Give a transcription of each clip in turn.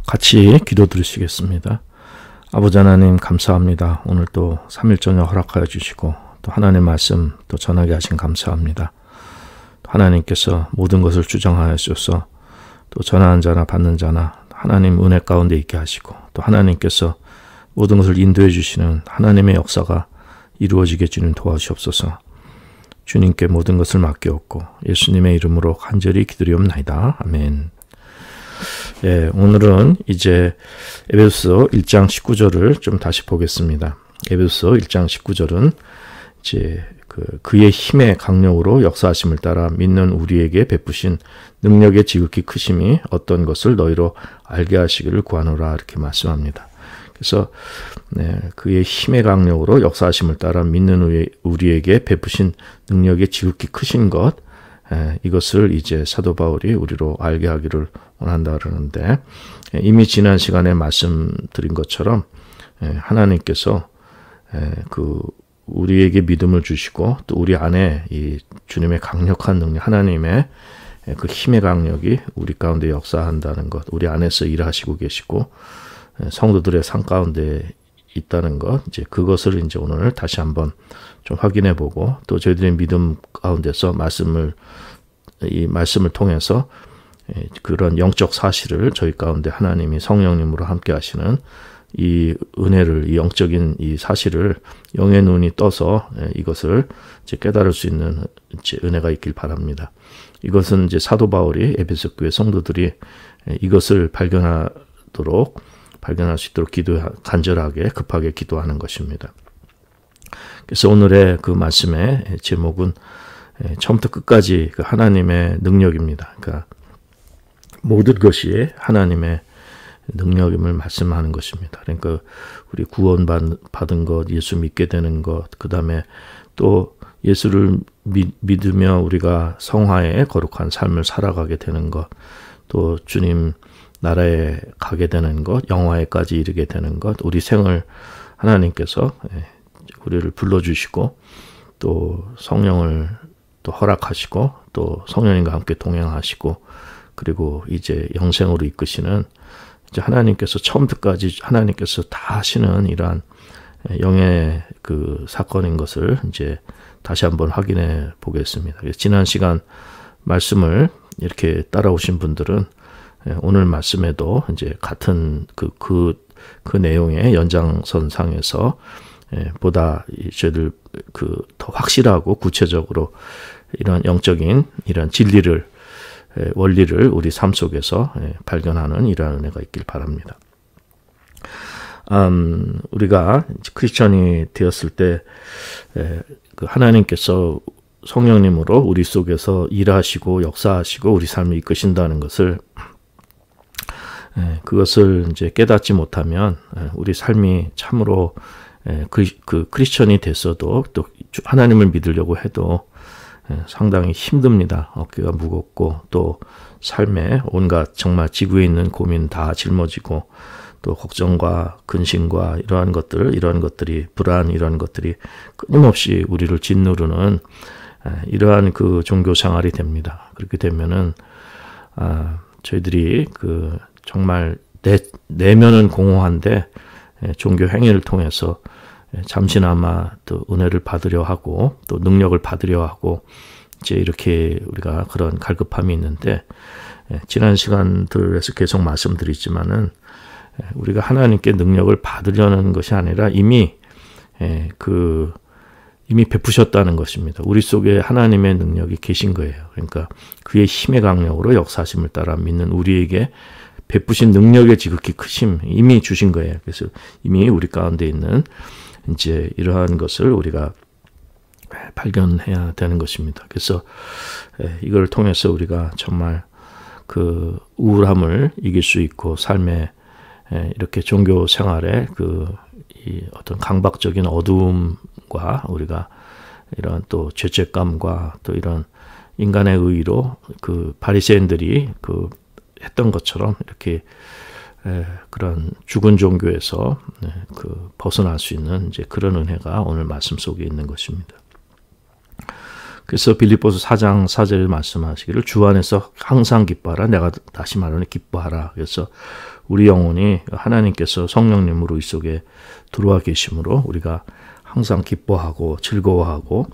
같이 기도 드리시겠습니다. 아버지 하나님 감사합니다. 오늘 또 3일 저녁 허락하여 주시고 또 하나님의 말씀 또 전하게 하신 감사합니다. 하나님께서 모든 것을 주장하여 주셔서 또 전하는 자나 받는 자나 하나님 은혜 가운데 있게 하시고 또 하나님께서 모든 것을 인도해 주시는 하나님의 역사가 이루어지게 주님 도와주시옵소서. 주님께 모든 것을 맡겨옵고 예수님의 이름으로 간절히 기도리옵나이다. 아멘. 예, 오늘은 이제 에베소서 1장 19절을 좀 다시 보겠습니다. 에베소서 1장 19절은 이제 그의 힘의 강력으로 역사하심을 따라 믿는 우리에게 베푸신 능력의 지극히 크심이 어떤 것을 너희로 알게 하시기를 구하노라 이렇게 말씀합니다. 그래서 그의 힘의 강력으로 역사하심을 따라 믿는 우리에게 베푸신 능력의 지극히 크신 것, 이것을 이제 사도 바울이 우리로 알게 하기를 원한다 그러는데, 이미 지난 시간에 말씀드린 것처럼 하나님께서 우리에게 믿음을 주시고 또 우리 안에 이 주님의 강력한 능력, 하나님의 그 힘의 강력이 우리 가운데 역사한다는 것, 우리 안에서 일하시고 계시고 성도들의 삶 가운데 있다는 것, 이제 그것을 이제 오늘 다시 한번 좀 확인해 보고 또 저희들의 믿음 가운데서 이 말씀을 통해서 그런 영적 사실을 저희 가운데 하나님이 성령님으로 함께 하시는 이 은혜를, 이 영적인 이 사실을 영의 눈이 떠서 이것을 이제 깨달을 수 있는 이제 은혜가 있길 바랍니다. 이것은 이제 사도 바울이 에베소 교회 성도들이 이것을 발견할 수 있도록 간절하게 급하게 기도하는 것입니다. 그래서 오늘의 그 말씀의 제목은 처음부터 끝까지 그 하나님의 능력입니다. 그러니까 모든 것이 하나님의 능력임을 말씀하는 것입니다. 그러니까 우리 구원받은 것, 예수 믿게 되는 것, 그 다음에 또 예수를 믿으며 우리가 성화의 거룩한 삶을 살아가게 되는 것, 또 주님 나라에 가게 되는 것, 영화에까지 이르게 되는 것, 우리 생을 하나님께서 우리를 불러주시고 또 성령을 또 허락하시고 또 성령님과 함께 동행하시고 그리고 이제 영생으로 이끄시는 이제 하나님께서 처음부터까지 하나님께서 다 하시는 이러한 영의 그 사건인 것을 이제 다시 한번 확인해 보겠습니다. 지난 시간 말씀을 이렇게 따라오신 분들은 오늘 말씀에도 이제 같은 그 내용의 연장선상에서 보다 저희들 더 확실하고 구체적으로 이런 영적인 이런 진리를 원리를 우리 삶 속에서 발견하는 이러한 은혜가 있길 바랍니다. 우리가 크리스천이 되었을 때 그 하나님께서 성령님으로 우리 속에서 일하시고 역사하시고 우리 삶을 이끄신다는 것을 그것을 이제 깨닫지 못하면 우리 삶이 참으로 그 크리스천이 됐어도 또 하나님을 믿으려고 해도 상당히 힘듭니다. 어깨가 무겁고 또 삶에 온갖 정말 지구에 있는 고민 다 짊어지고 또 걱정과 근심과 이러한 것들이 불안 이런 것들이 끊임없이 우리를 짓누르는 이러한 그 종교 생활이 됩니다. 그렇게 되면은 저희들이 정말 내면은 공허한데 종교 행위를 통해서 잠시나마 또 은혜를 받으려 하고 또 능력을 받으려 하고 이제 이렇게 우리가 그런 갈급함이 있는데 지난 시간들에서 계속 말씀드리지만은 우리가 하나님께 능력을 받으려는 것이 아니라 이미 베푸셨다는 것입니다. 우리 속에 하나님의 능력이 계신 거예요. 그러니까 그의 힘의 강력으로 역사하심을 따라 믿는 우리에게 베푸신 능력의 지극히 크심 이미 주신 거예요. 그래서 이미 우리 가운데 있는 이제 이러한 것을 우리가 발견해야 되는 것입니다. 그래서 이걸 통해서 우리가 정말 그 우울함을 이길 수 있고 삶에 이렇게 종교 생활에 이 어떤 강박적인 어두움과 우리가 이런 또 죄책감과 또 이런 인간의 의의로 그 바리새인들이 했던 것처럼 이렇게 그런 죽은 종교에서 벗어날 수 있는 이제 그런 은혜가 오늘 말씀 속에 있는 것입니다. 그래서 빌립보서 4장 4절에 말씀하시기를 주 안에서 항상 기뻐하라. 내가 다시 말하는 기뻐하라. 그래서 우리 영혼이 하나님께서 성령님으로 이 속에 들어와 계심으로 우리가 항상 기뻐하고 즐거워하고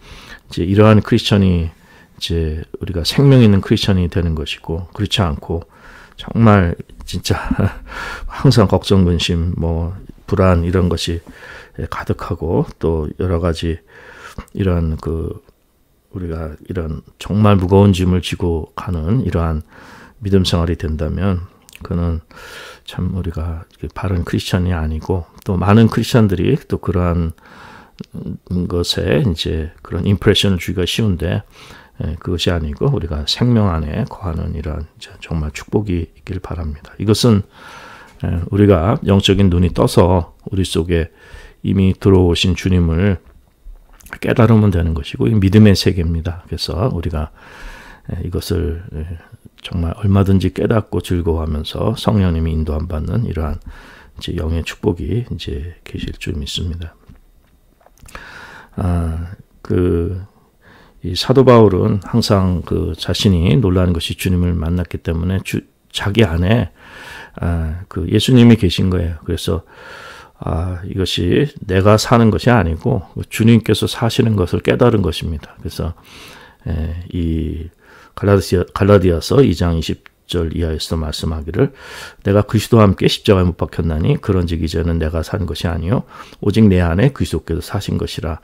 이제 이러한 크리스천이 이제 우리가 생명 있는 크리스천이 되는 것이고, 그렇지 않고 정말 진짜 항상 걱정, 근심, 뭐 불안 이런 것이 가득하고 또 여러 가지 이런 우리가 이런 정말 무거운 짐을 지고 가는 이러한 믿음 생활이 된다면 그는 참 우리가 바른 크리스천이 아니고, 또 많은 크리스천들이 또 그러한 것에 이제 그런 임프레션을 주기가 쉬운데 그것이 아니고 우리가 생명 안에 거하는 이러한 정말 축복이 있길 바랍니다. 이것은 우리가 영적인 눈이 떠서 우리 속에 이미 들어오신 주님을 깨달으면 되는 것이고, 이 믿음의 세계입니다. 그래서 우리가 이것을 정말 얼마든지 깨닫고 즐거워하면서 성령님이 인도함 받는 이러한 이제 영의 축복이 이제 계실 줄 믿습니다. 이 사도 바울은 항상 자신이 놀라는 것이 주님을 만났기 때문에 자기 안에 예수님이 계신 거예요. 그래서 이것이 내가 사는 것이 아니고 주님께서 사시는 것을 깨달은 것입니다. 그래서 이 갈라디아서 2장 20절 이하에서 말씀하기를 내가 그리스도와 함께 십자가에 못 박혔나니 그런즉 이제는 내가 사는 것이 아니요 오직 내 안에 그리스도께서 사신 것이라.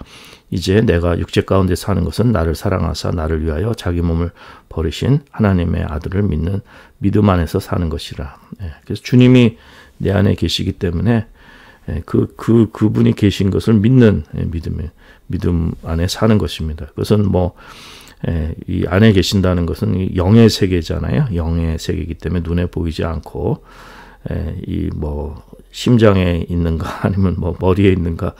이제 내가 육체 가운데 사는 것은 나를 사랑하사 나를 위하여 자기 몸을 버리신 하나님의 아들을 믿는 믿음 안에서 사는 것이라. 그래서 주님이 내 안에 계시기 때문에 그분이 계신 것을 믿는 믿음 안에 사는 것입니다. 그것은 이 안에 계신다는 것은 영의 세계잖아요. 영의 세계이기 때문에 눈에 보이지 않고 심장에 있는가 아니면 머리에 있는가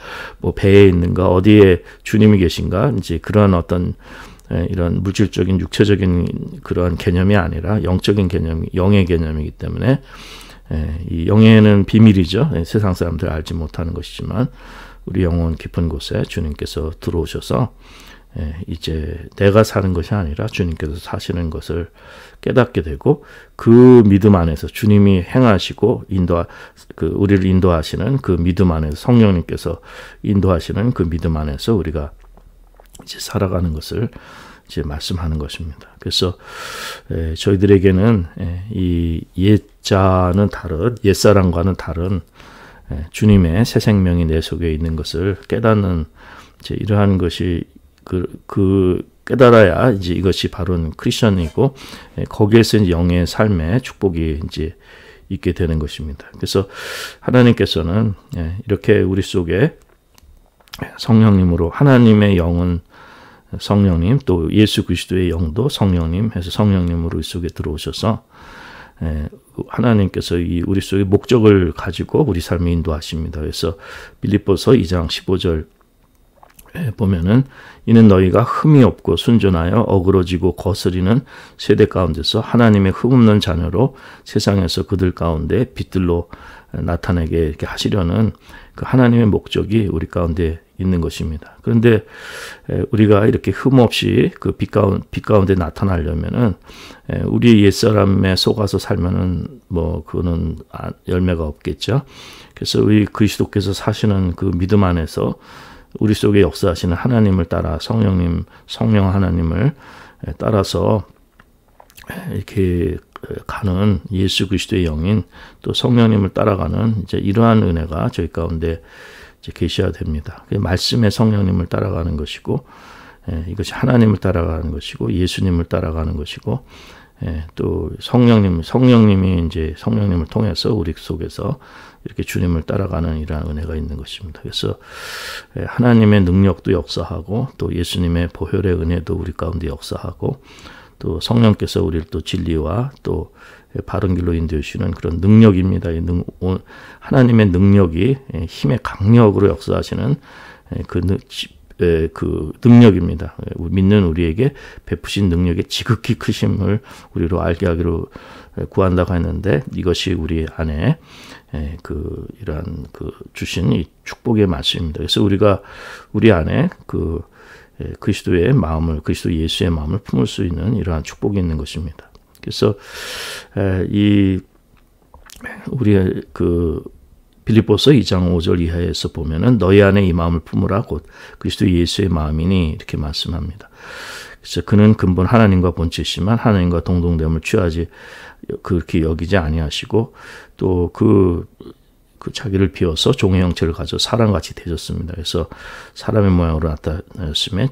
배에 있는가 어디에 주님이 계신가 이제 그런 어떤 이런 물질적인 육체적인 그러한 개념이 아니라 영적인 개념이 영의 개념이기 때문에 이 영에는 비밀이죠. 세상 사람들이 알지 못하는 것이지만 우리 영혼 깊은 곳에 주님께서 들어오셔서 이제 내가 사는 것이 아니라 주님께서 사시는 것을 깨닫게 되고, 그 믿음 안에서 주님이 행하시고 우리를 인도하시는 그 믿음 안에서 성령님께서 인도하시는 그 믿음 안에서 우리가 이제 살아가는 것을 이제 말씀하는 것입니다. 그래서 저희들에게는 이 옛자는 다른 옛사람과는 다른 주님의 새 생명이 내 속에 있는 것을 깨닫는 이제 이러한 것이 깨달아야 이제 이것이 바로 크리스천이고 거기에서 이제 영의 삶의 축복이 이제 있게 되는 것입니다. 그래서 하나님께서는 이렇게 우리 속에 성령님으로 하나님의 영은 성령님 또 예수 그리스도의 영도 성령님 해서 성령님으로 우리 속에 들어오셔서 하나님께서 우리 속에 목적을 가지고 우리 삶을 인도하십니다. 그래서 빌립보서 2장 15절 보면은 이는 너희가 흠이 없고 순전하여 어그러지고 거스리는 세대 가운데서 하나님의 흠없는 자녀로 세상에서 그들 가운데 빛들로 나타내게 이렇게 하시려는 그 하나님의 목적이 우리 가운데 있는 것입니다. 그런데 우리가 이렇게 흠없이 그 빛 가운데 나타나려면은 우리 옛사람에 속아서 살면은 그거는 열매가 없겠죠. 그래서 우리 그리스도께서 사시는 그 믿음 안에서 우리 속에 역사하시는 하나님을 따라 성령 하나님을 따라서 이렇게 가는 예수 그리스도의 영인 또 성령님을 따라가는 이제 이러한 은혜가 저희 가운데 이제 계셔야 됩니다. 말씀의 성령님을 따라가는 것이고 이것이 하나님을 따라가는 것이고 예수님을 따라가는 것이고 또 성령님이 이제 성령님을 통해서 우리 속에서 이렇게 주님을 따라가는 이러한 은혜가 있는 것입니다. 그래서 하나님의 능력도 역사하고 또 예수님의 보혈의 은혜도 우리 가운데 역사하고 또 성령께서 우리를 또 진리와 또 바른 길로 인도해 주시는 그런 능력입니다. 하나님의 능력이 힘의 강력으로 역사하시는 그 능력입니다. 믿는 우리에게 베푸신 능력의 지극히 크심을 우리로 알게 하기로 구한다고 했는데 이것이 우리 안에 이러한 주신 이 축복의 말씀입니다. 그래서 우리가 우리 안에 그리스도의 마음을, 그리스도 예수의 마음을 품을 수 있는 이러한 축복이 있는 것입니다. 그래서 우리의 그 빌립보서 2장 5절 이하에서 보면은 너희 안에 이 마음을 품으라 곧 그리스도 예수의 마음이니 이렇게 말씀합니다. 그래서 그는 근본 하나님과 본체시만 하나님과 동등됨을 취하지 그렇게 여기지 아니하시고 또 그 자기를 비워서 종의 형체를 가져 사람같이 되셨습니다. 그래서 사람의 모양으로 나타나셨으며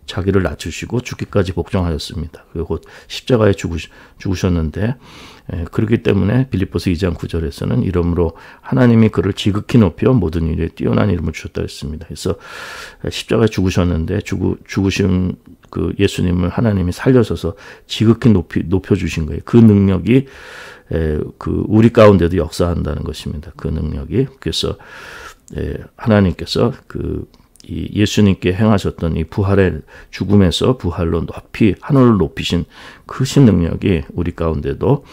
자기를 낮추시고 죽기까지 복종하였습니다. 그리고 곧 십자가에 죽으셨는데 그렇기 때문에 빌립보서 2장 9절에서는 이러므로 하나님이 그를 지극히 높여 모든 일에 뛰어난 이름을 주셨다 했습니다. 그래서 십자가에 죽으셨는데 죽으신 그 예수님을 하나님이 살려서서 지극히 높여주신 거예요. 그 능력이 그 우리 가운데도 역사한다는 것입니다. 그 능력이. 그래서 하나님께서 이 예수님께 행하셨던 이 부활의 죽음에서 부활로 높이 하늘을 높이신 그 신능력이 우리 가운데도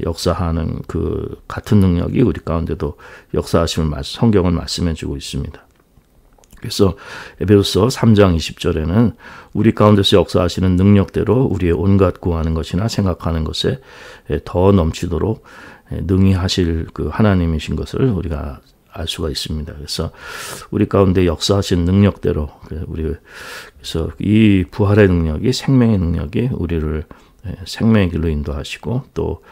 역사하는 그 같은 능력이 우리 가운데도 역사하심을 성경은 말씀해 주고 있습니다. 그래서 에베소서 3장 20절에는 우리 가운데서 역사하시는 능력대로 우리의 온갖 구하는 것이나 생각하는 것에 더 넘치도록 능히 하실 그 하나님이신 것을 우리가 알 수가 있습니다. 그래서 우리 가운데 역사하신 능력대로 그래서 이 부활의 능력이 생명의 능력이 우리를 생명의 길로 인도하시고 또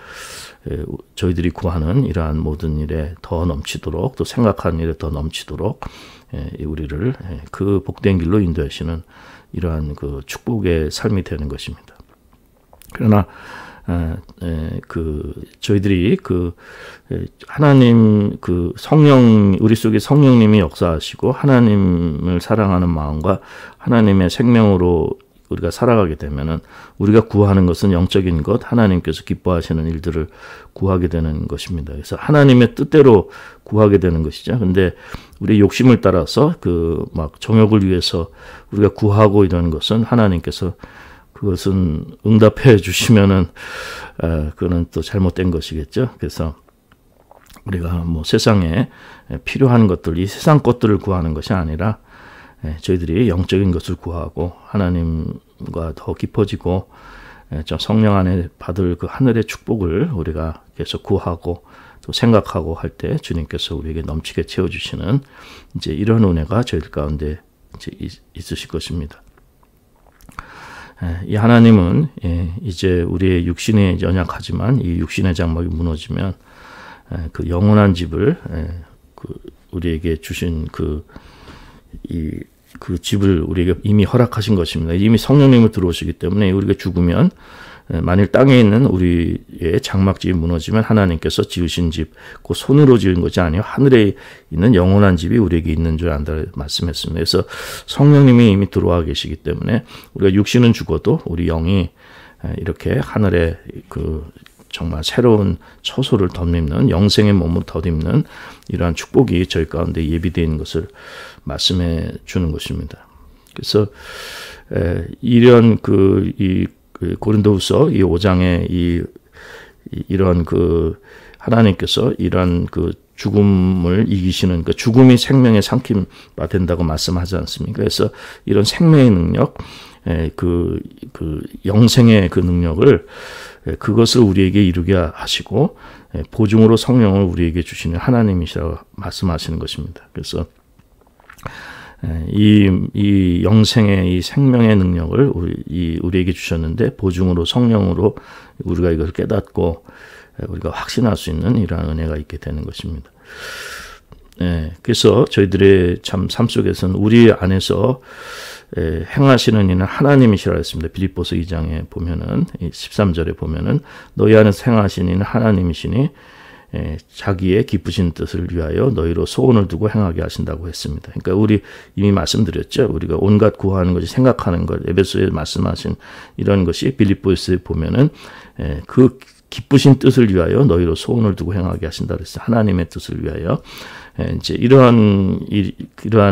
저희들이 구하는 이러한 모든 일에 더 넘치도록 또 생각하는 일에 더 넘치도록 우리를 그 복된 길로 인도하시는 이러한 그 축복의 삶이 되는 것입니다. 그러나 저희들이 하나님 성령 우리 속에 성령님이 역사하시고 하나님을 사랑하는 마음과 하나님의 생명으로 우리가 살아가게 되면은 우리가 구하는 것은 영적인 것, 하나님께서 기뻐하시는 일들을 구하게 되는 것입니다. 그래서 하나님의 뜻대로 구하게 되는 것이죠. 근데 우리 욕심을 따라서 막 정욕을 위해서 우리가 구하고 이러는 것은 하나님께서 그것은 응답해 주시면은 그거는 또 잘못된 것이겠죠. 그래서 우리가 뭐 세상에 필요한 것들, 이 세상 것들을 구하는 것이 아니라 저희들이 영적인 것을 구하고 하나님과 더 깊어지고 성령 안에 받을 그 하늘의 축복을 우리가 계속 구하고 또 생각하고 할 때 주님께서 우리에게 넘치게 채워주시는 이제 이런 은혜가 저희들 가운데 이제 있으실 것입니다. 이 하나님은 이제 우리의 육신이 연약하지만 이 육신의 장막이 무너지면 그 영원한 집을 우리에게 주신 그 집을 우리에게 이미 허락하신 것입니다. 이미 성령님을 들어오시기 때문에 우리가 죽으면 만일 땅에 있는 우리의 장막집이 무너지면 하나님께서 지으신 집, 그 손으로 지은 것이 아니요 하늘에 있는 영원한 집이 우리에게 있는 줄 안다 말씀했습니다. 그래서 성령님이 이미 들어와 계시기 때문에 우리가 육신은 죽어도 우리 영이 이렇게 하늘에 정말 새로운 처소를 덧입는 영생의 몸으로 덧입는 이러한 축복이 저희 가운데 예비되어 있는 것을 말씀해 주는 것입니다. 그래서 이런 고린도후서 이 5장에 이런 하나님께서 이런 죽음을 이기시는 죽음이 생명의 삼킴바 된다고 말씀하지 않습니까? 그래서 이런 생명의 능력, 영생의 그 능력을 그것을 우리에게 이루게 하시고 보증으로 성령을 우리에게 주시는 하나님이시라고 말씀하시는 것입니다. 그래서 이 영생의 이 생명의 능력을 우리에게 주셨는데 보증으로 성령으로 우리가 이걸 깨닫고 우리가 확신할 수 있는 이러한 은혜가 있게 되는 것입니다. 그래서 저희들의 참 삶 속에서는 우리 안에서 행하시는 이는 하나님이시라 했습니다. 빌립보서 2장에 보면은 13절에 보면은 너희 안에서 행하시는 이는 하나님이시니 자기의 기쁘신 뜻을 위하여 너희로 소원을 두고 행하게 하신다고 했습니다. 그러니까 우리 이미 말씀드렸죠. 우리가 온갖 구하는 것이 생각하는 것, 에베소에 말씀하신 이런 것이 빌립보서에 보면은 그 기쁘신 뜻을 위하여 너희로 소원을 두고 행하게 하신다 그랬어요. 하나님의 뜻을 위하여. 이제 이러한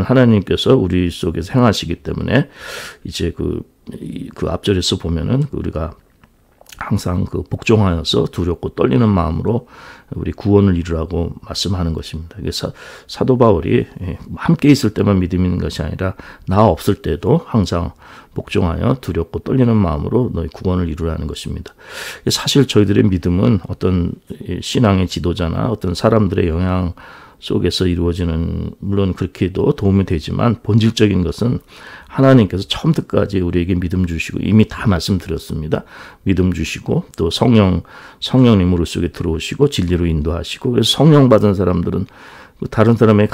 하나님께서 우리 속에서 행하시기 때문에 이제 그 앞절에서 보면은 우리가 항상 그 복종하여서 두렵고 떨리는 마음으로 우리 구원을 이루라고 말씀하는 것입니다. 그래서 사도 바울이 함께 있을 때만 믿음이 있는 것이 아니라 나 없을 때도 항상 복종하여 두렵고 떨리는 마음으로 너희 구원을 이루라는 것입니다. 사실 저희들의 믿음은 어떤 신앙의 지도자나 어떤 사람들의 영향 속에서 이루어지는, 물론 그렇게도 도움이 되지만 본질적인 것은 하나님께서 처음부터까지 우리에게 믿음 주시고, 이미 다 말씀드렸습니다. 믿음 주시고 또 성령님 우리 속에 들어오시고 진리로 인도하시고, 그래서 성령 받은 사람들은 다른 사람의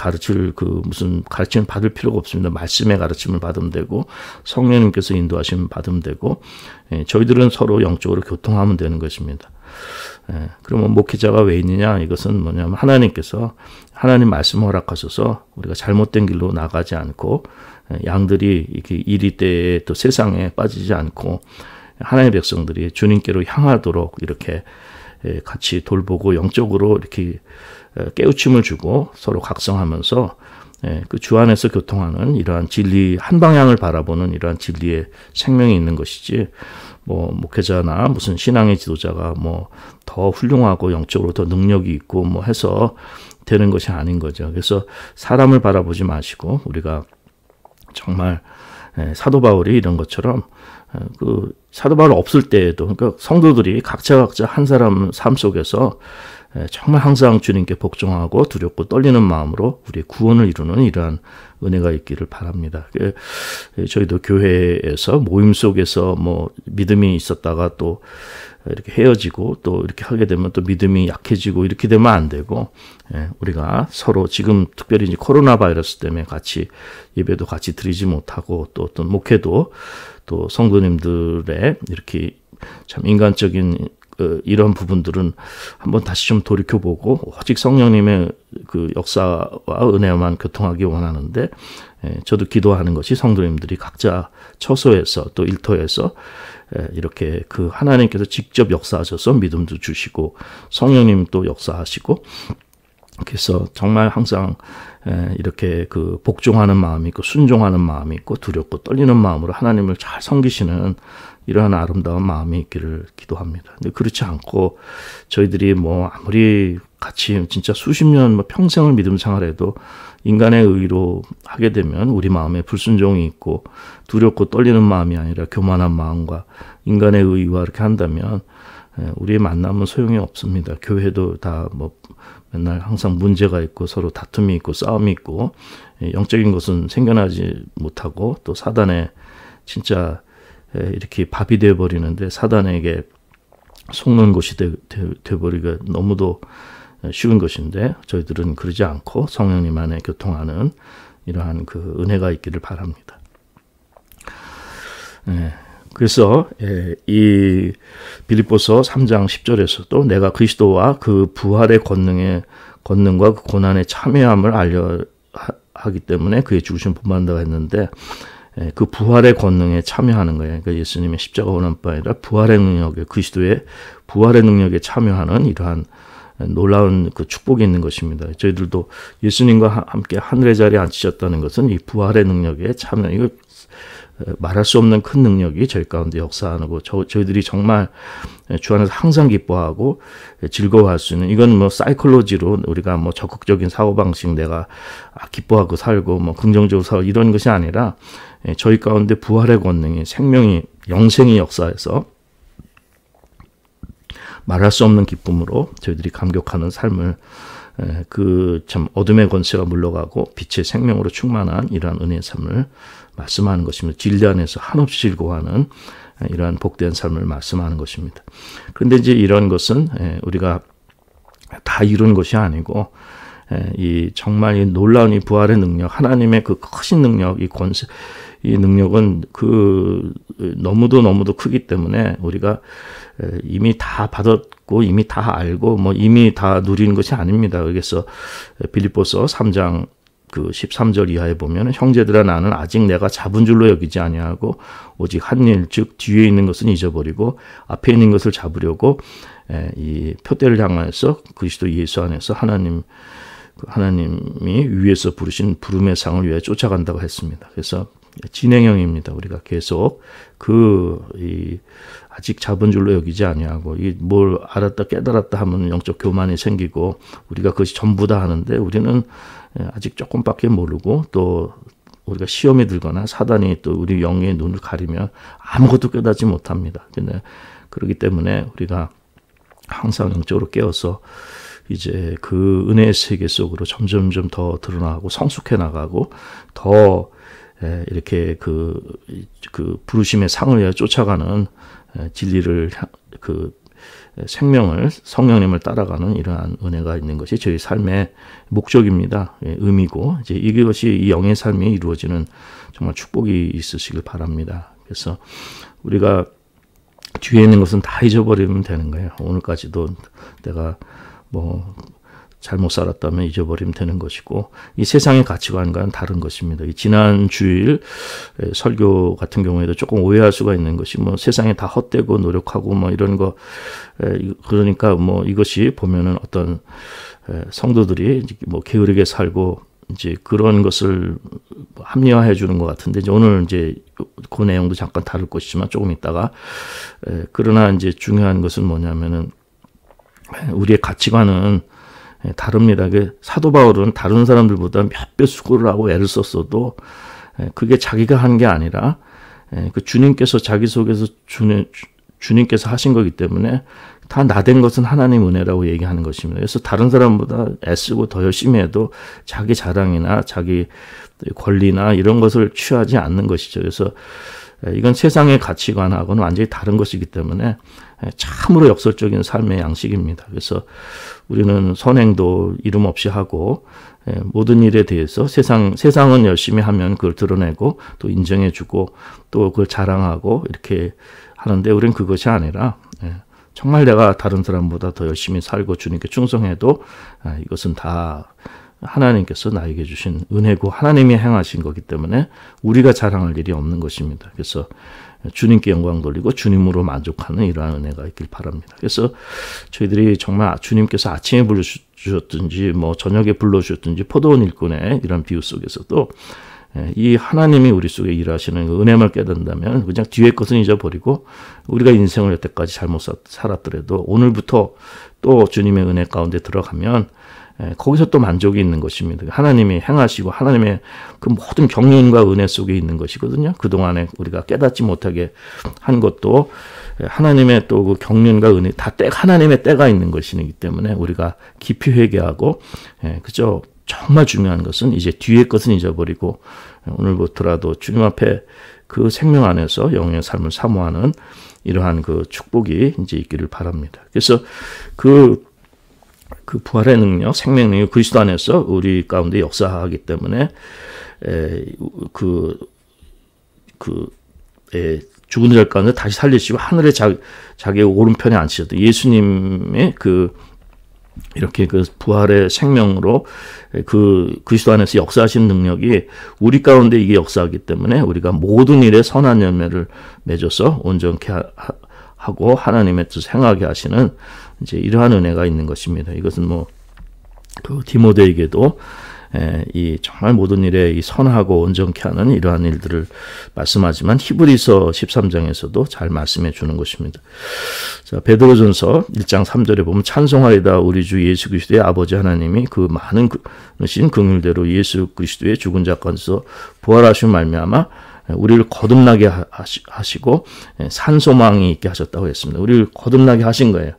무슨 가르침을 받을 필요가 없습니다. 말씀의 가르침을 받으면 되고 성령님께서 인도하시면 받으면 되고, 저희들은 서로 영적으로 교통하면 되는 것입니다. 그러면 목회자가 왜 있느냐? 이것은 뭐냐면 하나님께서 하나님 말씀 허락하셔서 우리가 잘못된 길로 나가지 않고, 양들이 이렇게 이리 때에 또 세상에 빠지지 않고 하나님의 백성들이 주님께로 향하도록 이렇게 같이 돌보고 영적으로 이렇게 깨우침을 주고 서로 각성하면서 그 주 안에서 교통하는 이러한 진리, 한 방향을 바라보는 이러한 진리의 생명이 있는 것이지, 뭐 목회자나 무슨 신앙의 지도자가 뭐 더 훌륭하고 영적으로 더 능력이 있고 뭐 해서 되는 것이 아닌 거죠. 그래서 사람을 바라보지 마시고 우리가 정말 사도 바울이 이런 것처럼 그 사도 바울 없을 때에도, 그러니까 성도들이 각자 한 사람 삶 속에서 정말 항상 주님께 복종하고 두렵고 떨리는 마음으로 우리의 구원을 이루는 이러한 은혜가 있기를 바랍니다. 저희도 교회에서 모임 속에서 뭐 믿음이 있었다가 또 이렇게 헤어지고 또 이렇게 하게 되면 또 믿음이 약해지고 이렇게 되면 안 되고, 우리가 서로 지금 특별히 이제 코로나 바이러스 때문에 같이 예배도 같이 드리지 못하고, 또 어떤 목회도 또 성도님들의 이렇게 참 인간적인 이런 부분들은 한번 다시 좀 돌이켜보고 오직 성령님의 그 역사와 은혜만 교통하기 원하는데, 저도 기도하는 것이 성도님들이 각자 처소에서 또 일터에서 이렇게 그 하나님께서 직접 역사하셔서 믿음도 주시고 성령님 또 역사하시고, 그래서 정말 항상 이렇게 그 복종하는 마음이 있고 순종하는 마음이 있고 두렵고 떨리는 마음으로 하나님을 잘 섬기시는 이러한 아름다운 마음이 있기를 기도합니다. 근데 그렇지 않고 저희들이 뭐 아무리 같이 진짜 수십 년 뭐 평생을 믿음 생활해도 인간의 의로 하게 되면 우리 마음에 불순종이 있고 두렵고 떨리는 마음이 아니라 교만한 마음과 인간의 의와 이렇게 한다면 우리의 만남은 소용이 없습니다. 교회도 다 뭐 맨날 항상 문제가 있고 서로 다툼이 있고 싸움이 있고 영적인 것은 생겨나지 못하고, 또 사단의 진짜 이렇게 밥이 되어버리는데 사단에게 속는 곳이 되어버리기가 너무도 쉬운 것인데, 저희들은 그러지 않고 성령님 안에 교통하는 이러한 그 은혜가 있기를 바랍니다. 그래서 이 빌립보서 3장 10절에서도 내가 그리스도와 그 부활의 권능과 그 고난의 참여함을 알려 하기 때문에 그의 죽으심 본받는다고 했는데, 그 부활의 권능에 참여하는 거예요. 그러니까 예수님의 십자가 원한뿐 아니라 부활의 능력에, 그리스도의 부활의 능력에 참여하는 이러한 놀라운 그 축복이 있는 것입니다. 저희들도 예수님과 함께 하늘의 자리에 앉히셨다는 것은 이 부활의 능력에 참여, 이거 말할 수 없는 큰 능력이 저희 가운데 역사하고 저희들이 정말 주 안에서 항상 기뻐하고 즐거워할 수 있는, 이건 뭐 사이콜로지로 우리가 뭐 적극적인 사고방식 내가 기뻐하고 살고 뭐 긍정적으로 살고 이런 것이 아니라 저희 가운데 부활의 권능이, 생명이, 영생이 역사해서 말할 수 없는 기쁨으로 저희들이 감격하는 삶을, 그 참 어둠의 권세가 물러가고 빛의 생명으로 충만한 이러한 은혜의 삶을 말씀하는 것입니다. 진리 안에서 한없이 즐거워하는 이러한 복된 삶을 말씀하는 것입니다. 그런데 이제 이런 것은 우리가 다 이룬 것이 아니고, 이 정말 이 놀라운 이 부활의 능력, 하나님의 그 크신 능력, 이 권세, 이 능력은 그 너무도 크기 때문에 우리가 이미 다 받았고 이미 다 알고 뭐 이미 다 누리는 것이 아닙니다. 그래서 빌립보서 3장 그 13절 이하에 보면, 형제들아 나는 아직 내가 잡은 줄로 여기지 아니하고 오직 한 일, 즉 뒤에 있는 것은 잊어버리고 앞에 있는 것을 잡으려고 이 표대를 향하여서 그리스도 예수 안에서 하나님이 위에서 부르신 부름의 상을 위해 쫓아간다고 했습니다. 그래서 진행형입니다. 우리가 계속 아직 잡은 줄로 여기지 아니하고 뭘 알았다 깨달았다 하면 영적 교만이 생기고 우리가 그것이 전부다 하는데 우리는 아직 조금밖에 모르고 또 우리가 시험에 들거나 사단이 또 우리 영의 눈을 가리면 아무것도 깨닫지 못합니다. 근데 그렇기 때문에 우리가 항상 영적으로 깨어서 이제 그 은혜의 세계 속으로 점점점 더 드러나고 성숙해 나가고 더 이렇게 그 부르심의 상을 위해 쫓아가는 진리를 생명을 성령님을 따라가는 이러한 은혜가 있는 것이 저희 삶의 목적입니다. 의미고 이제 이것이 이 영의 삶이 이루어지는 정말 축복이 있으시길 바랍니다. 그래서 우리가 뒤에 있는 것은 다 잊어버리면 되는 거예요. 오늘까지도 내가 뭐 잘못 살았다면 잊어버리면 되는 것이고 이 세상의 가치관과는 다른 것입니다. 이 지난 주일 설교 같은 경우에도 조금 오해할 수가 있는 것이 뭐 세상에 다 헛되고 노력하고 뭐 이런 거 그러니까 뭐 이것이 보면은 어떤 성도들이 뭐 게으르게 살고 이제 그런 것을 합리화해 주는 것 같은데 이제 오늘 이제 그 내용도 잠깐 다룰 것이지만 조금 있다가 그러나 이제 중요한 것은 뭐냐면은 우리의 가치관은 다릅니다. 사도 바울은 다른 사람들보다 몇 배 수고를 하고 애를 썼어도 그게 자기가 한 게 아니라 그 주님께서 자기 속에서 주님께서 하신 거기 때문에 다 나된 것은 하나님 은혜라고 얘기하는 것입니다. 그래서 다른 사람보다 애쓰고 더 열심히 해도 자기 자랑이나 자기 권리나 이런 것을 취하지 않는 것이죠. 그래서 이건 세상의 가치관하고는 완전히 다른 것이기 때문에 참으로 역설적인 삶의 양식입니다. 그래서 우리는 선행도 이름 없이 하고 모든 일에 대해서 세상은 열심히 하면 그걸 드러내고 또 인정해주고 또 그걸 자랑하고 이렇게 하는데 우리는 그것이 아니라 정말 내가 다른 사람보다 더 열심히 살고 주님께 충성해도 이것은 다 하나님께서 나에게 주신 은혜고 하나님이 행하신 거기 때문에 우리가 자랑할 일이 없는 것입니다. 그래서 주님께 영광 돌리고 주님으로 만족하는 이러한 은혜가 있길 바랍니다. 그래서 저희들이 정말 주님께서 아침에 불러주셨든지 뭐 저녁에 불러주셨든지 포도원 일꾼의 이런 비유 속에서도 이 하나님이 우리 속에 일하시는 그 은혜만 깨닫는다면 그냥 뒤에 것은 잊어버리고 우리가 인생을 여태까지 잘못 살았더라도 오늘부터 또 주님의 은혜 가운데 들어가면 거기서 또 만족이 있는 것입니다. 하나님이 행하시고 하나님의 그 모든 경륜과 은혜 속에 있는 것이거든요. 그동안에 우리가 깨닫지 못하게 한 것도 하나님의 또 그 경륜과 은혜 다 하나님의 때가 있는 것이기 때문에 우리가 깊이 회개하고 그죠. 정말 중요한 것은 이제 뒤의 것은 잊어버리고 오늘부터라도 주님 앞에 그 생명 안에서 영의 삶을 사모하는 이러한 그 축복이 이제 있기를 바랍니다. 그래서 그 부활의 능력, 생명 능력 그리스도 안에서 우리 가운데 역사하기 때문에 죽은 자 가운데 다시 살리시고 하늘에 자기의 오른편에 앉히셨다. 예수님의 이렇게 그 부활의 생명으로 그리스도 안에서 역사하신 능력이 우리 가운데 이게 역사하기 때문에 우리가 모든 일에 선한 열매를 맺어서 온전케 하고 하나님의 뜻을 행하게 하시는 이제 이러한 은혜가 있는 것입니다. 이것은 뭐 그 디모데에게도 이 정말 모든 일에 이 선하고 온전케 하는 이러한 일들을 말씀하지만 히브리서 13장에서도 잘 말씀해 주는 것입니다. 자, 베드로전서 1장 3절에 보면 찬송하리다 우리 주 예수 그리스도의 아버지 하나님이 그 많은 신 긍휼대로 예수 그리스도의 죽은 자 가운데서 부활하신 말미암아 우리를 거듭나게 하시고 산 소망이 있게 하셨다고 했습니다. 우리를 거듭나게 하신 거예요.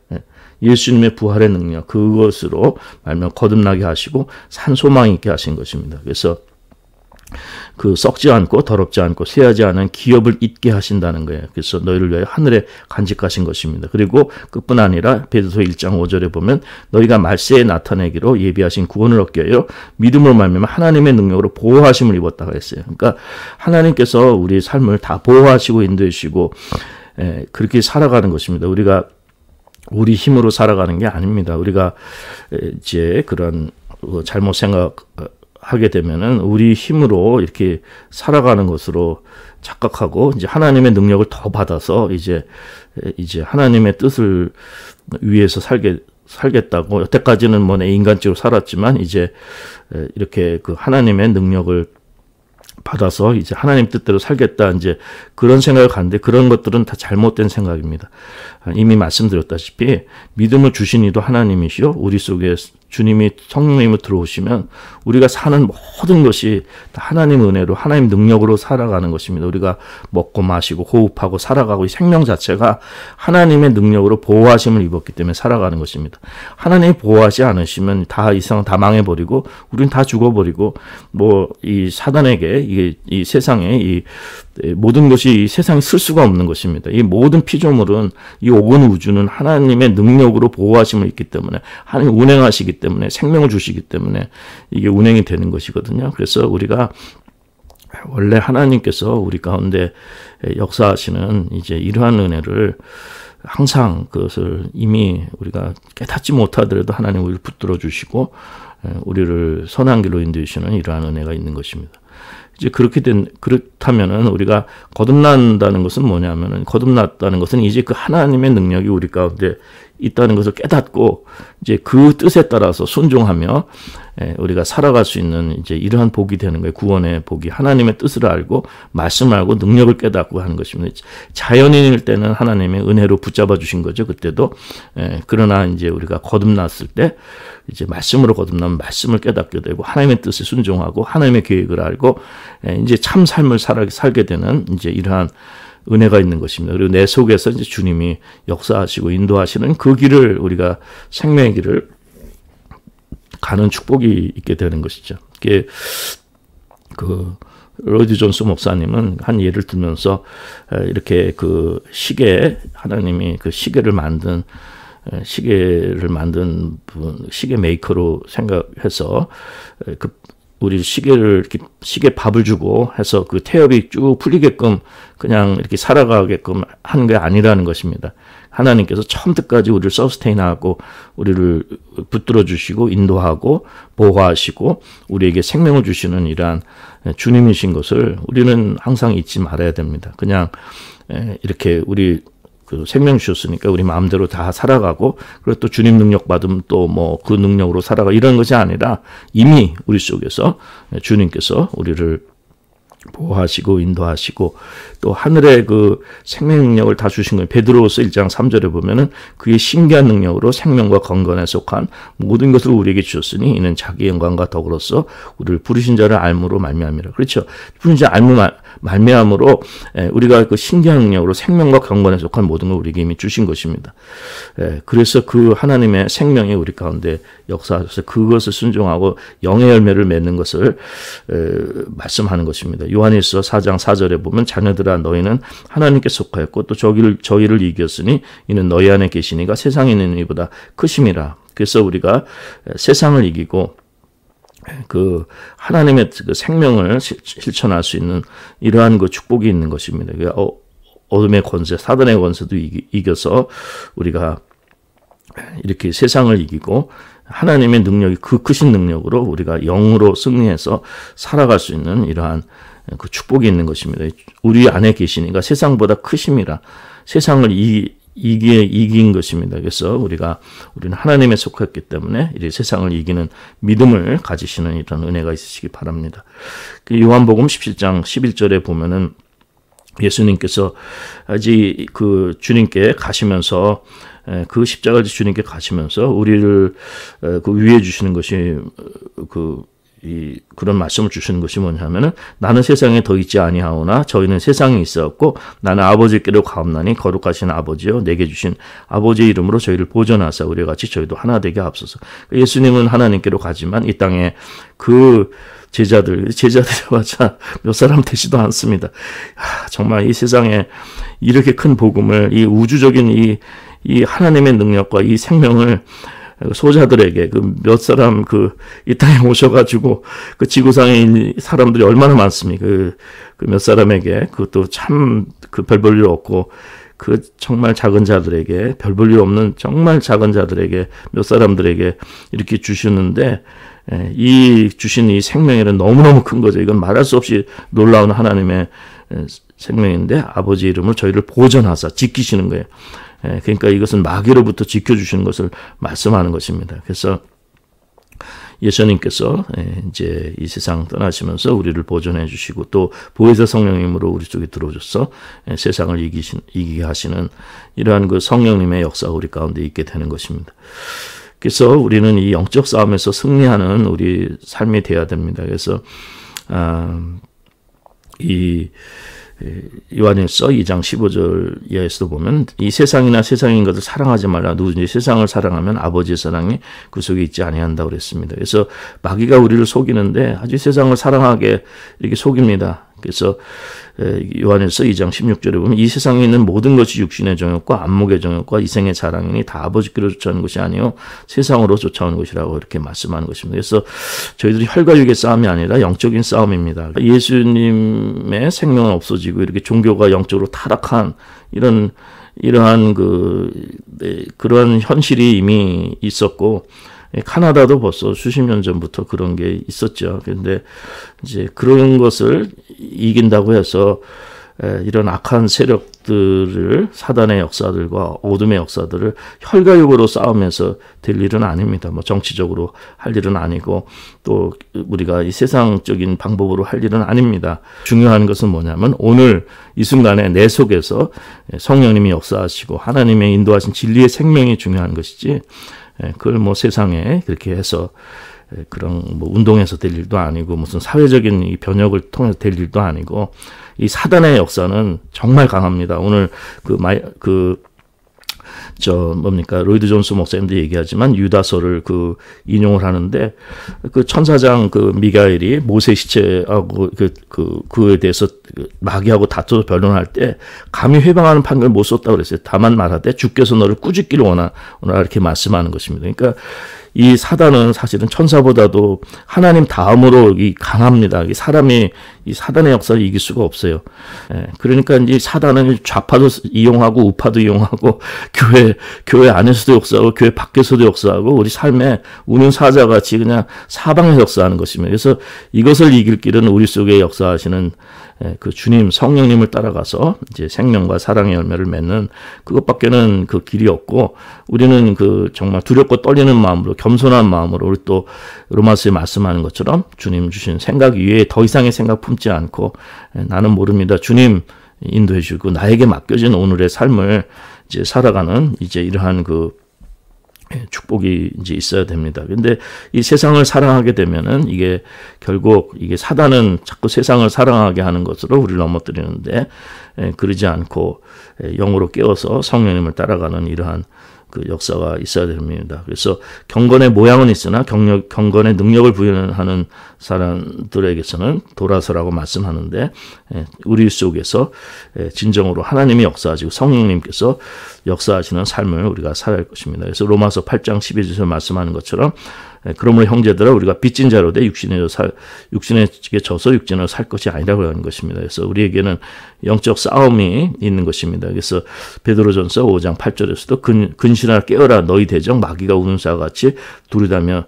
예수님의 부활의 능력 그것으로 말미암아 거듭나게 하시고 산 소망이 있게 하신 것입니다. 그래서 그 썩지 않고 더럽지 않고 쇠하지 않은 기업을 잊게 하신다는 거예요. 그래서 너희를 위하여 하늘에 간직하신 것입니다. 그리고 그뿐 아니라 베드로서 1장 5절에 보면 너희가 말세에 나타내기로 예비하신 구원을 얻게 하여 믿음으로 말미암아 하나님의 능력으로 보호하심을 입었다고 했어요. 그러니까 하나님께서 우리 삶을 다 보호하시고 인도해 주시고 그렇게 살아가는 것입니다. 우리가 우리 힘으로 살아가는 게 아닙니다. 우리가 이제 그런 잘못 생각하게 되면은 우리 힘으로 이렇게 살아가는 것으로 착각하고 이제 하나님의 능력을 더 받아서 이제 하나님의 뜻을 위해서 살겠다고 여태까지는 뭐 내 인간적으로 살았지만 이제 이렇게 그 하나님의 능력을 받아서 이제 하나님 뜻대로 살겠다 이제 그런 생각을 갖는데 그런 것들은 다 잘못된 생각입니다. 이미 말씀드렸다시피 믿음을 주신 이도 하나님이시요 우리 속에 주님이 성령님으로 들어오시면 우리가 사는 모든 것이 다 하나님 은혜로 하나님 능력으로 살아가는 것입니다. 우리가 먹고 마시고 호흡하고 살아가고 이 생명 자체가 하나님의 능력으로 보호하심을 입었기 때문에 살아가는 것입니다. 하나님이 보호하지 않으시면 다 이상 다 망해버리고 우리는 다 죽어버리고 뭐 이 사단에게 이 세상에 이 모든 것이 이 세상에 쓸 수가 없는 것입니다. 이 모든 피조물은 이 온 우주는 하나님의 능력으로 보호하심을 있기 때문에 하나님 운행하시기 때문에 생명을 주시기 때문에 이게 운행이 되는 것이거든요. 그래서 우리가 원래 하나님께서 우리 가운데 역사하시는 이제 이러한 은혜를 항상 그것을 이미 우리가 깨닫지 못하더라도 하나님 우리를 붙들어 주시고 우리를 선한 길로 인도하시는 이러한 은혜가 있는 것입니다. 이제 그렇다면은 우리가 거듭난다는 것은 뭐냐면은 거듭났다는 것은 이제 그 하나님의 능력이 우리 가운데 있다는 것을 깨닫고 이제 그 뜻에 따라서 순종하며 우리가 살아갈 수 있는 이제 이러한 복이 되는 거예요. 구원의 복이 하나님의 뜻을 알고 말씀을 알고 능력을 깨닫고 하는 것입니다. 자연인일 때는 하나님의 은혜로 붙잡아 주신 거죠. 그때도 그러나 이제 우리가 거듭났을 때 이제 말씀으로 거듭나면 말씀을 깨닫게 되고 하나님의 뜻에 순종하고 하나님의 계획을 알고 이제 참 삶을 살게 되는 이제 이러한 은혜가 있는 것입니다. 그리고 내 속에서 이제 주님이 역사하시고 인도하시는 그 길을 우리가 생명의 길을 가는 축복이 있게 되는 것이죠. 이게 그 로이드 존스 목사님은 한 예를 들면서 이렇게 그 시계 하나님이 그 시계를 만든 분, 시계 메이커로 생각해서 그 우리 시계를 이렇게 시계 밥을 주고 해서 그 태엽이 쭉 풀리게끔 그냥 이렇게 살아가게끔 하는 게 아니라는 것입니다. 하나님께서 처음부터까지 우리를 서스테인하고 우리를 붙들어 주시고 인도하고 보호하시고 우리에게 생명을 주시는 이러한 주님이신 것을 우리는 항상 잊지 말아야 됩니다. 그냥 이렇게 우리 그 생명 주셨으니까 우리 마음대로 다 살아가고 그리고 또 주님 능력 받으면 또 뭐 그 능력으로 살아가 이런 것이 아니라 이미 우리 속에서 주님께서 우리를 보호하시고 인도하시고 또 하늘의 그 생명 능력을 다 주신 거예요. 베드로후서 1장 3절에 보면은 그의 신기한 능력으로 생명과 건강에 속한 모든 것을 우리에게 주셨으니 이는 자기 영광과 덕으로서 우리를 부르신 자를 알므로 말미암이라. 그렇죠. 부르신 자 말미암으로 우리가 그 신기한 능력으로 생명과 건강에 속한 모든 걸 우리에게 이미 주신 것입니다. 그래서 그 하나님의 생명이 우리 가운데 역사하셔서 그것을 순종하고 영의 열매를 맺는 것을 말씀하는 것입니다. 요한일서 4장 4절에 보면 자녀들아 너희는 하나님께 속하였고 또 저희를 이겼으니 이는 너희 안에 계시니가 세상에 있는 이보다 크심이라. 그래서 우리가 세상을 이기고 그 하나님의 그 생명을 실천할 수 있는 이러한 그 축복이 있는 것입니다. 어둠의 권세, 사단의 권세도 이겨서 우리가 이렇게 세상을 이기고 하나님의 능력이 그 크신 능력으로 우리가 영으로 승리해서 살아갈 수 있는 이러한 그 축복이 있는 것입니다. 우리 안에 계시니까 세상보다 크심이라 세상을 이긴 것입니다. 그래서 우리는 하나님에 속했기 때문에 이 세상을 이기는 믿음을 가지시는 이런 은혜가 있으시기 바랍니다. 요한복음 17장 11절에 보면은 예수님께서 아직 그 주님께 가시면서 그 십자가를 주님께 가시면서 우리를 그 위해 주시는 것이 그런 말씀을 주시는 것이 뭐냐면은 나는 세상에 더 있지 아니하오나 저희는 세상에 있었고 나는 아버지께로 가옵나니 거룩하신 아버지여 내게 주신 아버지의 이름으로 저희를 보존하사 우리와 같이 저희도 하나 되게 하옵소서. 예수님은 하나님께로 가지만 이 땅에 그 제자들이 와자 몇 사람 되지도 않습니다. 정말 이 세상에 이렇게 큰 복음을 이 우주적인 이 하나님의 능력과 이 생명을 소자들에게 그 몇 사람 이 땅에 오셔가지고 그 지구상에 있는 사람들이 얼마나 많습니까? 그 몇 사람에게 그것도 참 별 볼 일 없고 그 정말 작은 자들에게 별 볼 일 없는 정말 작은 자들에게 몇 사람들에게 이렇게 주시는데 이 주신 이 생명이란 너무너무 큰 거죠. 이건 말할 수 없이 놀라운 하나님의 생명인데 아버지 이름으로 저희를 보존하사 지키시는 거예요. 그러니까 이것은 마귀로부터 지켜주시는 것을 말씀하는 것입니다. 그래서 예수님께서 이제 이 세상 떠나시면서 우리를 보존해 주시고 또 보혜사 성령님으로 우리 속에 들어오셔서 세상을 이기게 하시는 이러한 그 성령님의 역사가 우리 가운데 있게 되는 것입니다. 그래서 우리는 이 영적 싸움에서 승리하는 우리 삶이 되어야 됩니다. 그래서 이 요한일서 2장 15절 이하에서도 보면 이 세상이나 세상인 것을 사랑하지 말라. 누구든지 세상을 사랑하면 아버지의 사랑이 그 속에 있지 아니한다고 그랬습니다. 그래서 마귀가 우리를 속이는데 아주 세상을 사랑하게 이렇게 속입니다. 그래서 요한일서 2장 16절에 보면 이 세상에 있는 모든 것이 육신의 정욕과 안목의 정욕과 이생의 자랑이니 다 아버지께로 쫓아오는 것이 아니요 세상으로 쫓아오는 것이라고 이렇게 말씀하는 것입니다. 그래서 저희들이 혈과 육의 싸움이 아니라 영적인 싸움입니다. 예수님의 생명은 없어지고 이렇게 종교가 영적으로 타락한 이러한 그런 현실이 이미 있었고 카나다도 벌써 수십 년 전부터 그런 게 있었죠. 그런데 이제 그런 것을 이긴다고 해서 이런 악한 세력들을 사단의 역사들과 어둠의 역사들을 혈과 육으로 싸우면서 될 일은 아닙니다. 뭐 정치적으로 할 일은 아니고 또 우리가 이 세상적인 방법으로 할 일은 아닙니다. 중요한 것은 뭐냐면 오늘 이 순간에 내 속에서 성령님이 역사하시고 하나님의 인도하신 진리의 생명이 중요한 것이지 그걸 뭐 세상에 그렇게 해서 그런 뭐 운동에서 될 일도 아니고 무슨 사회적인 이 변혁을 통해서 될 일도 아니고 이 사단의 역사는 정말 강합니다. 오늘 로이드 존스 목사님도 얘기하지만 유다서를 인용을 하는데 천사장 미가엘이 모세 시체하고 그에 대해서 마귀하고 다투어 변론할 때 감히 회방하는 판결을 못 썼다고 그랬어요. 다만 말하되 주께서 너를 꾸짖기를 원하노라 이렇게 말씀하는 것입니다. 그러니까 이 사단은 사실은 천사보다도 하나님 다음으로 강합니다. 사람이 이 사단의 역사를 이길 수가 없어요. 그러니까 이제 사단은 좌파도 이용하고 우파도 이용하고 교회 안에서도 역사하고 교회 밖에서도 역사하고 우리 삶에 운운사자 같이 그냥 사방에서 역사하는 것입니다. 그래서 이것을 이길 길은 우리 속에 역사하시는 그 주님 성령님을 따라가서 이제 생명과 사랑의 열매를 맺는 그것밖에는 그 길이 없고 우리는 정말 두렵고 떨리는 마음으로 겸손한 마음으로 우리 또 로마서에 말씀하는 것처럼 주님 주신 생각 위에 더 이상의 생각 품지 않고 나는 모릅니다. 주님 인도해 주고 나에게 맡겨진 오늘의 삶을 이제 살아가는 이제 이러한 축복이 이제 있어야 됩니다. 근데 이 세상을 사랑하게 되면은 이게 결국 사단은 자꾸 세상을 사랑하게 하는 것으로 우리를 넘어뜨리는데 그러지 않고 영으로 깨어서 성령님을 따라가는 이러한 역사가 있어야 됩니다. 그래서 경건의 모양은 있으나 경건의 능력을 부여하는 사람들에게서는 돌아서라고 말씀하는데 우리 속에서 진정으로 하나님이 역사하시고 성령님께서 역사하시는 삶을 우리가 살아야 할 것입니다. 그래서 로마서 8장 12절에서 말씀하는 것처럼 그러므로 형제들아 우리가 빚진 자로 돼 육신에게 져서 육신으로 살 것이 아니라고 하는 것입니다. 그래서 우리에게는 영적 싸움이 있는 것입니다. 그래서 베드로전서 5장 8절에서도 근신하라 깨어라 너희 대적 마귀가 우는 사와 같이 두리다며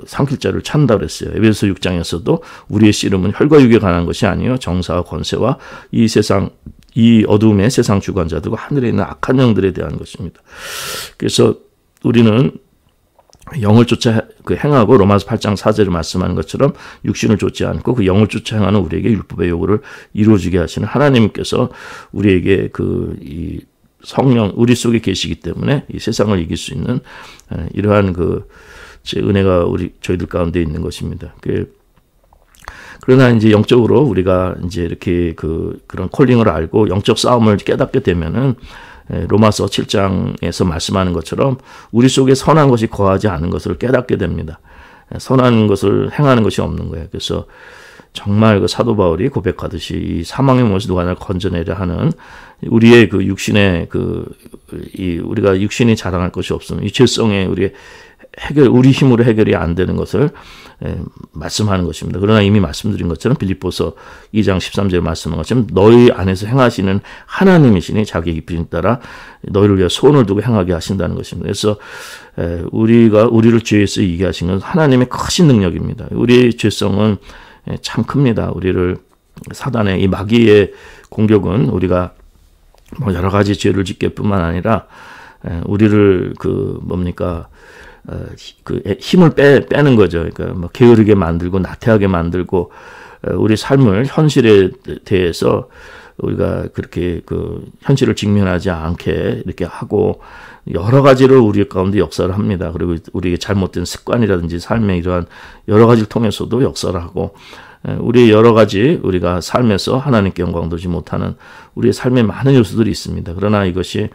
삼킬 자를 찾는다 그랬어요. 에베소 6장에서도 우리의 씨름은 혈과 육에 관한 것이 아니요 정사와 권세와 이 어둠의 세상 주관자들과 하늘에 있는 악한 영들에 대한 것입니다. 그래서 우리는 영을 쫓아 행하고 로마서 8장 4절에 말씀하는 것처럼 육신을 쫓지 않고 그 영을 쫓아 행하는 우리에게 율법의 요구를 이루어지게 하시는 하나님께서 우리에게 이 성령 우리 속에 계시기 때문에 이 세상을 이길 수 있는 이러한 제 은혜가 저희들 가운데 있는 것입니다. 그러나 이제 영적으로 우리가 이제 이렇게 그런 콜링을 알고 영적 싸움을 깨닫게 되면은 로마서 7장에서 말씀하는 것처럼 우리 속에 선한 것이 거하지 않은 것을 깨닫게 됩니다. 선한 것을 행하는 것이 없는 거예요. 그래서 정말 사도 바울이 고백하듯이 이 사망의 몸에서 누가 나를 건져내려 하는 우리의 육신의 우리가 육신이 자랑할 것이 없으면 이 죄성에 우리 힘으로 해결이 안 되는 것을 말씀하는 것입니다. 그러나 이미 말씀드린 것처럼 빌립보서 2장 13절에 말씀한 것처럼 너희 안에서 행하시는 하나님이시니 자기 깊이에 따라 너희를 위해 소원을 두고 행하게 하신다는 것입니다. 그래서 우리를 죄에서 이기게 하신 건 하나님의 크신 능력입니다. 우리의 죄성은 참 큽니다. 우리를 사단의 이 마귀의 공격은 우리가 여러 가지 죄를 짓게 뿐만 아니라 우리를 힘을 빼는 거죠. 그러니까 뭐 게으르게 만들고 나태하게 만들고 우리 삶을 현실에 대해서 우리가 그렇게 현실을 직면하지 않게 이렇게 하고 여러 가지로 우리 가운데 역사를 합니다. 그리고 우리의 잘못된 습관이라든지 삶의 이러한 여러 가지를 통해서도 역사를 하고 우리의 여러 가지 우리가 삶에서 하나님께 영광 돌리지 못하는 우리의 삶에 많은 요소들이 있습니다. 그러나 이것이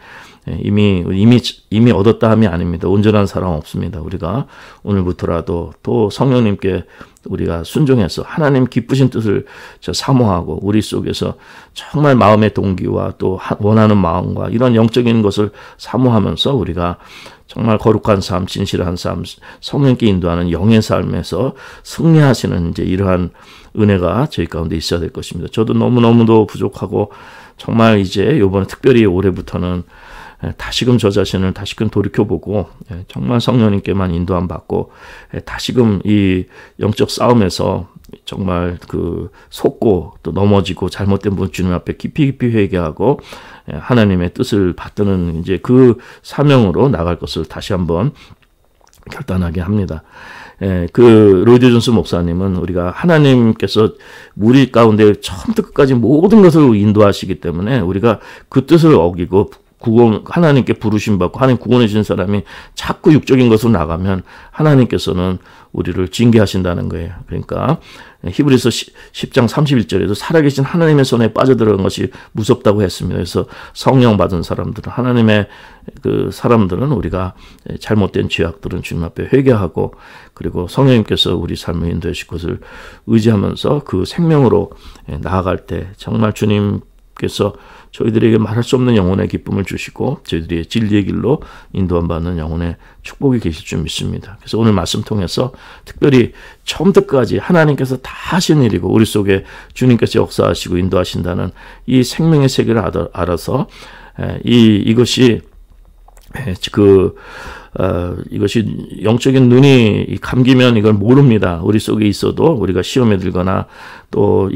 이미 얻었다 함이 아닙니다. 온전한 사람 없습니다. 우리가 오늘부터라도 또 성령님께 우리가 순종해서 하나님 기쁘신 뜻을 사모하고 우리 속에서 정말 마음의 동기와 또 원하는 마음과 이런 영적인 것을 사모하면서 우리가 정말 거룩한 삶, 진실한 삶, 성령께 인도하는 영의 삶에서 승리하시는 이제 이러한 은혜가 저희 가운데 있어야 될 것입니다. 저도 너무너무도 부족하고 정말 이제 이번에 특별히 올해부터는 다시금 저 자신을 다시금 돌이켜보고 정말 성령님께만 인도함 받고 다시금 이 영적 싸움에서 정말 속고 또 넘어지고 잘못된 분 주님 앞에 깊이 회개하고 하나님의 뜻을 받드는 이제 그 사명으로 나갈 것을 다시 한번 결단하게 합니다. 로이드 존스 목사님은 우리가 하나님께서 우리 가운데 처음부터 끝까지 모든 것을 인도하시기 때문에 우리가 그 뜻을 어기고 하나님께 부르심 받고 하나님 구원해 주신 사람이 자꾸 육적인 것으로 나가면 하나님께서는 우리를 징계하신다는 거예요. 그러니까 히브리서 10장 31절에도 살아계신 하나님의 손에 빠져들어간 것이 무섭다고 했습니다. 그래서 성령 받은 사람들은 하나님의 사람들은 우리가 잘못된 죄악들은 주님 앞에 회개하고 그리고 성령님께서 우리 삶을 인도해 주실 것을 의지하면서 그 생명으로 나아갈 때 정말 주님께서 저희들에게 말할 수 없는 영혼의 기쁨을 주시고 저희들이 진리의 길로 인도함 받는 영혼의 축복이 계실 줄 믿습니다. 그래서 오늘 말씀 통해서 특별히 처음부터 끝까지 하나님께서 다 하신 일이고 우리 속에 주님께서 역사하시고 인도하신다는 이 생명의 세계를 알아서 이것이 영적인 눈이 감기면 이걸 모릅니다. 우리 속에 있어도 우리가 시험에 들거나 또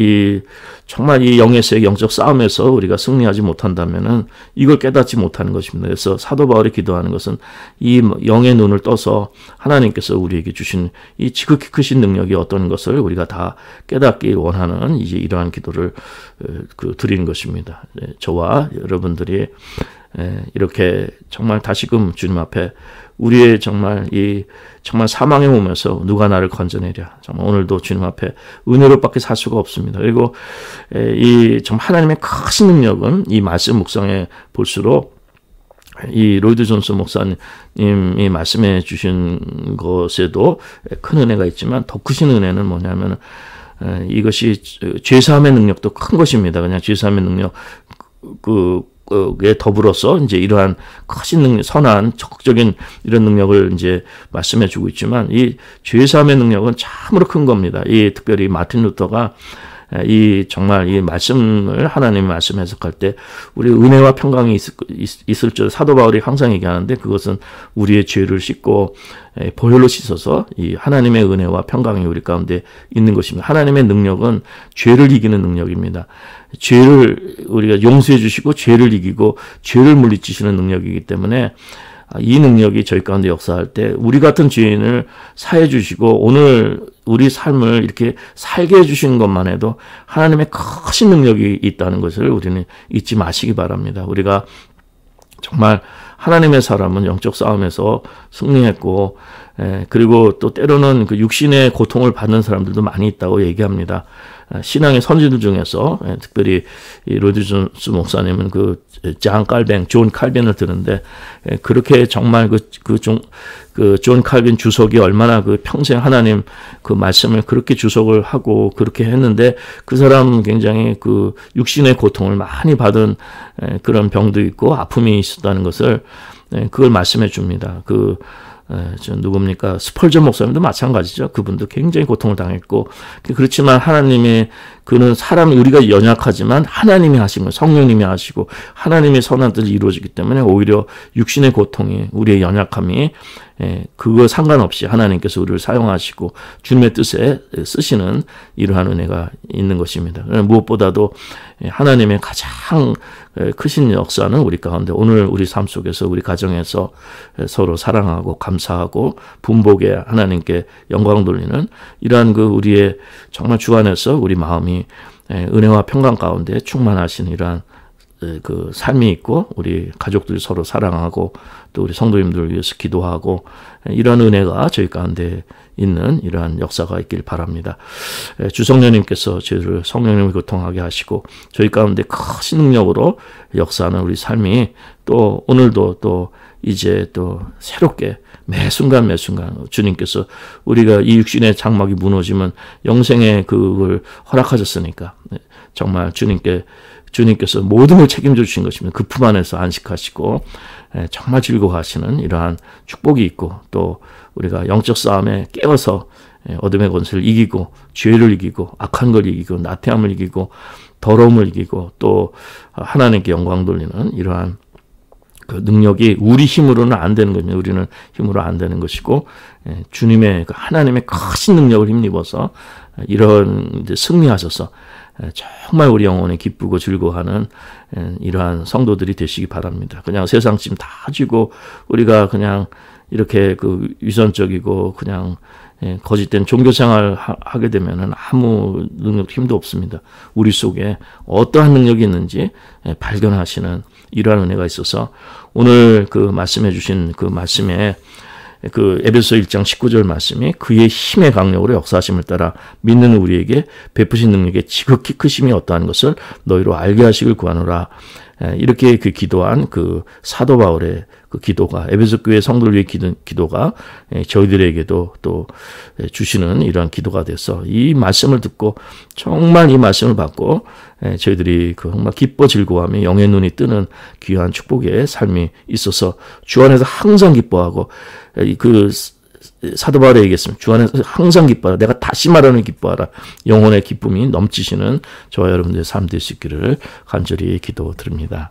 정말 이 영의 세계 영적 싸움에서 우리가 승리하지 못한다면은 이걸 깨닫지 못하는 것입니다. 그래서 사도 바울이 기도하는 것은 이 영의 눈을 떠서 하나님께서 우리에게 주신 이 지극히 크신 능력이 어떤 것을 우리가 다 깨닫기 원하는 이제 이러한 기도를 드리는 것입니다. 저와 여러분들이 이렇게 정말 다시금 주님 앞에 우리의 정말 정말 사망의 몸에서 누가 나를 건져내랴. 정말 오늘도 주님 앞에 은혜로밖에 살 수가 없습니다. 그리고 정말 하나님의 크신 능력은 이 말씀 묵상에 볼수록 이 로이드 존스 목사님이 말씀해 주신 것에도 큰 은혜가 있지만 더 크신 은혜는 뭐냐면 이것이 죄사함의 능력도 큰 것입니다. 그냥 죄사함의 능력 에 더불어서 이제 이러한 크신 능력, 선한 적극적인 이런 능력을 이제 말씀해 주고 있지만 이 죄사함의 능력은 참으로 큰 겁니다. 특별히 마틴 루터가 정말 이 말씀을 하나님의 말씀 해석할 때 우리 은혜와 평강이 있을 줄 사도 바울이 항상 얘기하는데 그것은 우리의 죄를 씻고 보혈로 씻어서 이 하나님의 은혜와 평강이 우리 가운데 있는 것입니다. 하나님의 능력은 죄를 이기는 능력입니다. 죄를 우리가 용서해 주시고 죄를 이기고 죄를 물리치시는 능력이기 때문에 이 능력이 저희 가운데 역사할 때 우리 같은 죄인을 사해 주시고 오늘 우리 삶을 이렇게 살게 해주시는 것만 해도 하나님의 크신 능력이 있다는 것을 우리는 잊지 마시기 바랍니다. 우리가 정말 하나님의 사람은 영적 싸움에서 승리했고 그리고 또 때로는 육신의 고통을 받는 사람들도 많이 있다고 얘기합니다. 신앙의 선지들 중에서 특별히 로이드 존스 목사님은 존 칼빈을 드는데 그렇게 정말 존 칼빈 주석이 얼마나 평생 하나님 말씀을 그렇게 주석을 하고 그렇게 했는데 그 사람은 굉장히 육신의 고통을 많이 받은 그런 병도 있고 아픔이 있었다는 것을 그걸 말씀해 줍니다. 누굽니까? 스펄전 목사님도 마찬가지죠. 그분도 굉장히 고통을 당했고, 그렇지만 그는 우리가 연약하지만 하나님이 하신 거, 성령님이 하시고, 하나님의 선한 뜻이 이루어지기 때문에 오히려 육신의 고통이, 우리의 연약함이 그거 상관없이 하나님께서 우리를 사용하시고 주님의 뜻에 쓰시는 이러한 은혜가 있는 것입니다. 무엇보다도 하나님의 가장 크신 역사는 우리 가운데 오늘 우리 삶 속에서 우리 가정에서 서로 사랑하고 감사하고 분복에 하나님께 영광 돌리는 이러한 그 우리의 정말 주 안에서 우리 마음이 은혜와 평강 가운데 충만하신 이러한 그 삶이 있고 우리 가족들이 서로 사랑하고 또 우리 성도님들을 위해서 기도하고 이러한 은혜가 저희 가운데 있는 이러한 역사가 있길 바랍니다. 주성령님께서 저희를 성령님을 교통하게 하시고 저희 가운데 크신 능력으로 역사하는 우리 삶이 또 오늘도 또 이제 또 새롭게 매 순간 주님께서 우리가 이 육신의 장막이 무너지면 영생의 그걸 허락하셨으니까 정말 주님께서 모든 걸 책임져 주신 것입니다. 그 품 안에서 안식하시고 정말 즐거워하시는 이러한 축복이 있고 또 우리가 영적 싸움에 깨어서 어둠의 권세를 이기고 죄를 이기고 악한 걸 이기고 나태함을 이기고 더러움을 이기고 또 하나님께 영광 돌리는 이러한 그 능력이 우리 힘으로는 안 되는 겁니다. 우리는 힘으로 안 되는 것이고 주님의 하나님의 크신 능력을 힘입어서 이런 승리하셔서 정말 우리 영혼에 기쁘고 즐거워하는 이러한 성도들이 되시기 바랍니다. 그냥 세상 짐 다 지고 우리가 그냥 이렇게 그 위선적이고 그냥 거짓된 종교생활 하게 되면은 아무 능력 힘도 없습니다. 우리 속에 어떠한 능력이 있는지 발견하시는 이러한 은혜가 있어서 오늘 그 말씀해 주신 그 말씀에 그 에베소 1장 19절 말씀이 그의 힘의 강력으로 역사하심을 따라 믿는 우리에게 베푸신 능력의 지극히 크심이 어떠한 것을 너희로 알게 하시길 구하노라. 이렇게 그 기도한 그 사도 바울의 그 기도가 에베소 교회 성도를 위해 기도가 저희들에게도 또 주시는 이러한 기도가 돼서 이 말씀을 듣고 정말 이 말씀을 받고 저희들이 그 정말 기뻐 즐거워하며 영의 눈이 뜨는 귀한 축복의 삶이 있어서 주 안에서 항상 기뻐하고 그 사도 바울이 얘기했습니다. 주 안에서 항상 기뻐하라. 내가 다시 말하는 기뻐하라. 영혼의 기쁨이 넘치시는 저와 여러분들의 삶 될 수 있기를 간절히 기도드립니다.